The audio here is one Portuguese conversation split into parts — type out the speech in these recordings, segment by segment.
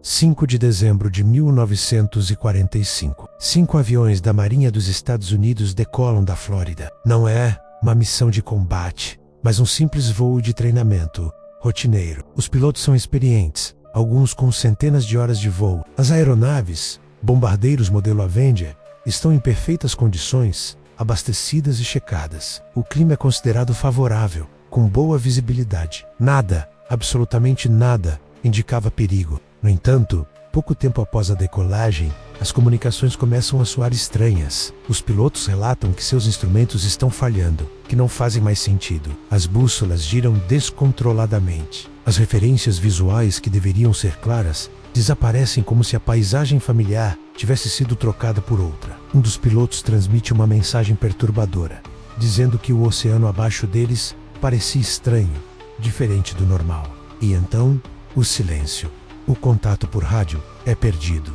5 de dezembro de 1945. 5 aviões da Marinha dos Estados Unidos decolam da Flórida. Não é uma missão de combate, mas um simples voo de treinamento rotineiro. Os pilotos são experientes, alguns com centenas de horas de voo. As aeronaves, bombardeiros modelo Avenger, estão em perfeitas condições, abastecidas e checadas. O clima é considerado favorável, com boa visibilidade. Nada, absolutamente nada, indicava perigo. No entanto, pouco tempo após a decolagem, as comunicações começam a soar estranhas. Os pilotos relatam que seus instrumentos estão falhando, que não fazem mais sentido. As bússolas giram descontroladamente. As referências visuais que deveriam ser claras desaparecem como se a paisagem familiar tivesse sido trocada por outra. Um dos pilotos transmite uma mensagem perturbadora, dizendo que o oceano abaixo deles parecia estranho, diferente do normal. E então, o silêncio. O contato por rádio é perdido.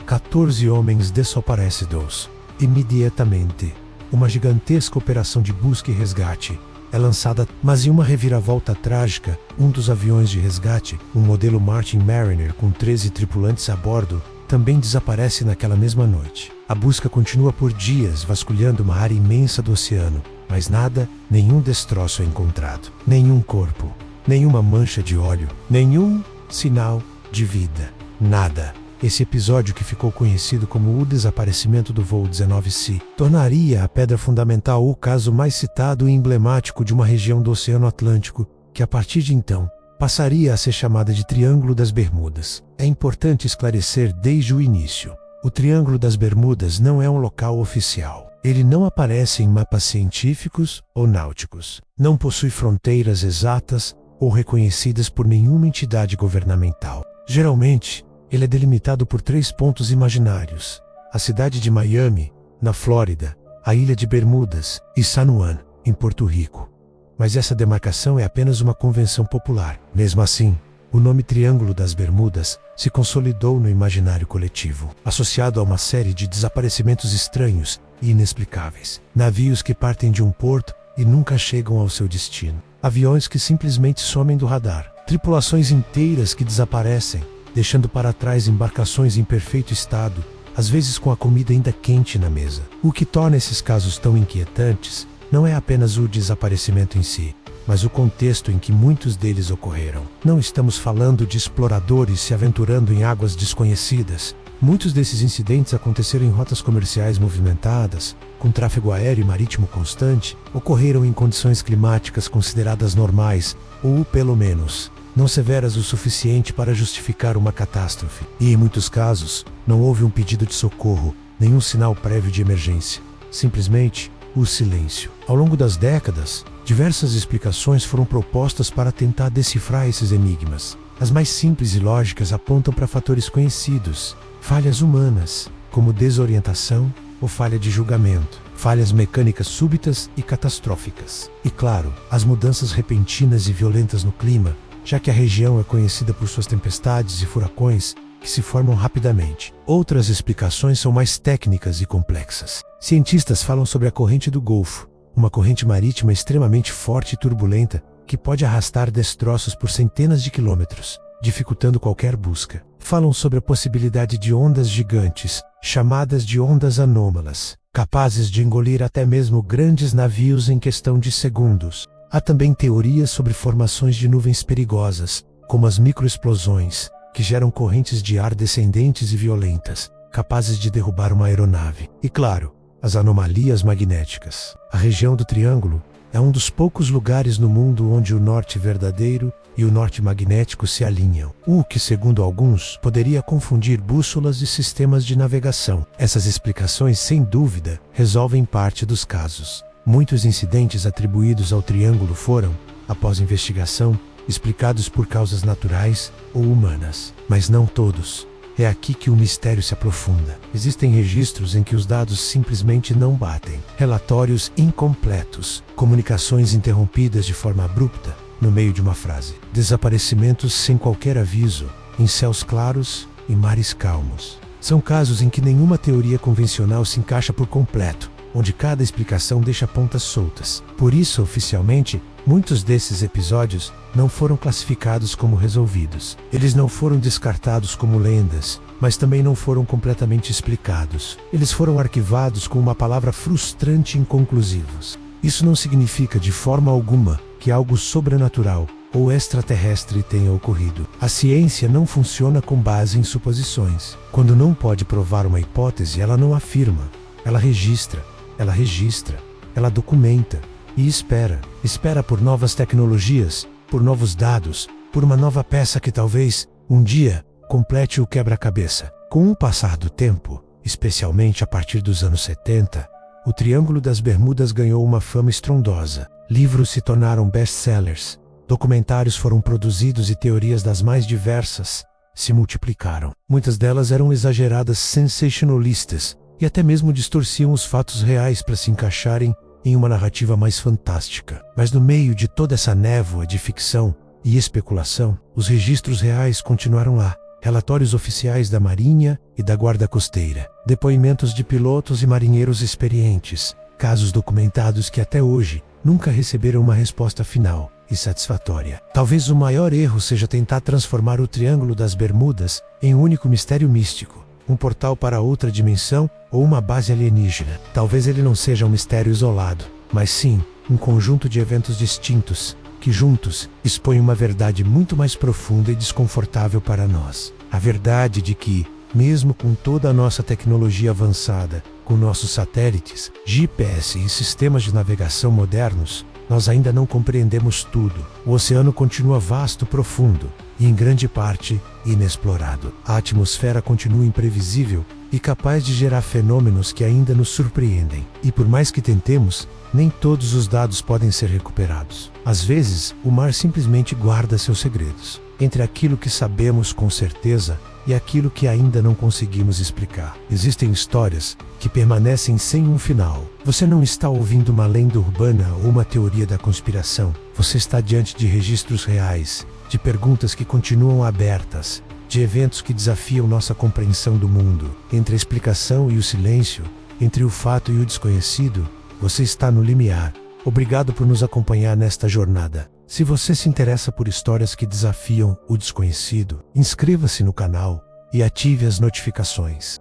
14 homens desaparecidos. Imediatamente, uma gigantesca operação de busca e resgate é lançada, mas em uma reviravolta trágica, um dos aviões de resgate, um modelo Martin Mariner com 13 tripulantes a bordo, também desaparece naquela mesma noite. A busca continua por dias, vasculhando uma área imensa do oceano, mas nada, nenhum destroço é encontrado. Nenhum corpo, nenhuma mancha de óleo, nenhum sinal de vida. Nada. Esse episódio, que ficou conhecido como o desaparecimento do voo 19C, tornaria a pedra fundamental o caso mais citado e emblemático de uma região do Oceano Atlântico, que a partir de então passaria a ser chamada de Triângulo das Bermudas. É importante esclarecer desde o início: o Triângulo das Bermudas não é um local oficial. Ele não aparece em mapas científicos ou náuticos. Não possui fronteiras exatas ou reconhecidas por nenhuma entidade governamental. Geralmente, ele é delimitado por 3 pontos imaginários: a cidade de Miami, na Flórida, a ilha de Bermudas e San Juan, em Porto Rico. Mas essa demarcação é apenas uma convenção popular. Mesmo assim, o nome Triângulo das Bermudas se consolidou no imaginário coletivo, associado a uma série de desaparecimentos estranhos e inexplicáveis. Navios que partem de um porto e nunca chegam ao seu destino. Aviões que simplesmente somem do radar. Tripulações inteiras que desaparecem, deixando para trás embarcações em perfeito estado, às vezes com a comida ainda quente na mesa. O que torna esses casos tão inquietantes não é apenas o desaparecimento em si, mas o contexto em que muitos deles ocorreram. Não estamos falando de exploradores se aventurando em águas desconhecidas. Muitos desses incidentes aconteceram em rotas comerciais movimentadas, com tráfego aéreo e marítimo constante, ocorreram em condições climáticas consideradas normais, ou, pelo menos, não severas o suficiente para justificar uma catástrofe. E, em muitos casos, não houve um pedido de socorro, nenhum sinal prévio de emergência. Simplesmente, o silêncio. Ao longo das décadas, diversas explicações foram propostas para tentar decifrar esses enigmas. As mais simples e lógicas apontam para fatores conhecidos: falhas humanas, como desorientação ou falha de julgamento, falhas mecânicas súbitas e catastróficas. E claro, as mudanças repentinas e violentas no clima, já que a região é conhecida por suas tempestades e furacões que se formam rapidamente. Outras explicações são mais técnicas e complexas. Cientistas falam sobre a corrente do Golfo, uma corrente marítima extremamente forte e turbulenta que pode arrastar destroços por centenas de quilômetros, dificultando qualquer busca. Falam sobre a possibilidade de ondas gigantes, chamadas de ondas anômalas, capazes de engolir até mesmo grandes navios em questão de segundos. Há também teorias sobre formações de nuvens perigosas, como as microexplosões, que geram correntes de ar descendentes e violentas, capazes de derrubar uma aeronave. E claro, as anomalias magnéticas. A região do Triângulo é um dos poucos lugares no mundo onde o norte verdadeiro e o norte magnético se alinham, o que, segundo alguns, poderia confundir bússolas e sistemas de navegação. Essas explicações, sem dúvida, resolvem parte dos casos. Muitos incidentes atribuídos ao Triângulo foram, após investigação, explicados por causas naturais ou humanas. Mas não todos. É aqui que o mistério se aprofunda. Existem registros em que os dados simplesmente não batem. Relatórios incompletos, comunicações interrompidas de forma abrupta, no meio de uma frase. Desaparecimentos sem qualquer aviso, em céus claros e mares calmos. São casos em que nenhuma teoria convencional se encaixa por completo, onde cada explicação deixa pontas soltas. Por isso, oficialmente, Muitos desses episódios não foram classificados como resolvidos. Eles não foram descartados como lendas, mas também não foram completamente explicados. Eles foram arquivados com uma palavra frustrante e inconclusivos. Isso não significa de forma alguma que algo sobrenatural ou extraterrestre tenha ocorrido. A ciência não funciona com base em suposições. Quando não pode provar uma hipótese, ela não afirma. Ela registra, ela documenta e espera. Espera por novas tecnologias, por novos dados, por uma nova peça que talvez, um dia, complete o quebra-cabeça. Com o passar do tempo, especialmente a partir dos anos 70, o Triângulo das Bermudas ganhou uma fama estrondosa. Livros se tornaram best-sellers, documentários foram produzidos e teorias das mais diversas se multiplicaram. Muitas delas eram exageradas, sensacionalistas e até mesmo distorciam os fatos reais para se encaixarem em uma narrativa mais fantástica. Mas no meio de toda essa névoa de ficção e especulação, os registros reais continuaram lá. Relatórios oficiais da Marinha e da Guarda Costeira, depoimentos de pilotos e marinheiros experientes, casos documentados que até hoje nunca receberam uma resposta final e satisfatória. Talvez o maior erro seja tentar transformar o Triângulo das Bermudas em um único mistério místico, um portal para outra dimensão ou uma base alienígena. Talvez ele não seja um mistério isolado, mas sim um conjunto de eventos distintos que juntos expõem uma verdade muito mais profunda e desconfortável para nós. A verdade de que, mesmo com toda a nossa tecnologia avançada, com nossos satélites, GPS e sistemas de navegação modernos, nós ainda não compreendemos tudo. O oceano continua vasto, profundo e, em grande parte, inexplorado. A atmosfera continua imprevisível e capaz de gerar fenômenos que ainda nos surpreendem. E por mais que tentemos, nem todos os dados podem ser recuperados. Às vezes, o mar simplesmente guarda seus segredos, entre aquilo que sabemos com certeza e aquilo que ainda não conseguimos explicar. Existem histórias que permanecem sem um final. Você não está ouvindo uma lenda urbana ou uma teoria da conspiração. Você está diante de registros reais, de perguntas que continuam abertas, de eventos que desafiam nossa compreensão do mundo. Entre a explicação e o silêncio, entre o fato e o desconhecido, você está no limiar. Obrigado por nos acompanhar nesta jornada. Se você se interessa por histórias que desafiam o desconhecido, inscreva-se no canal e ative as notificações.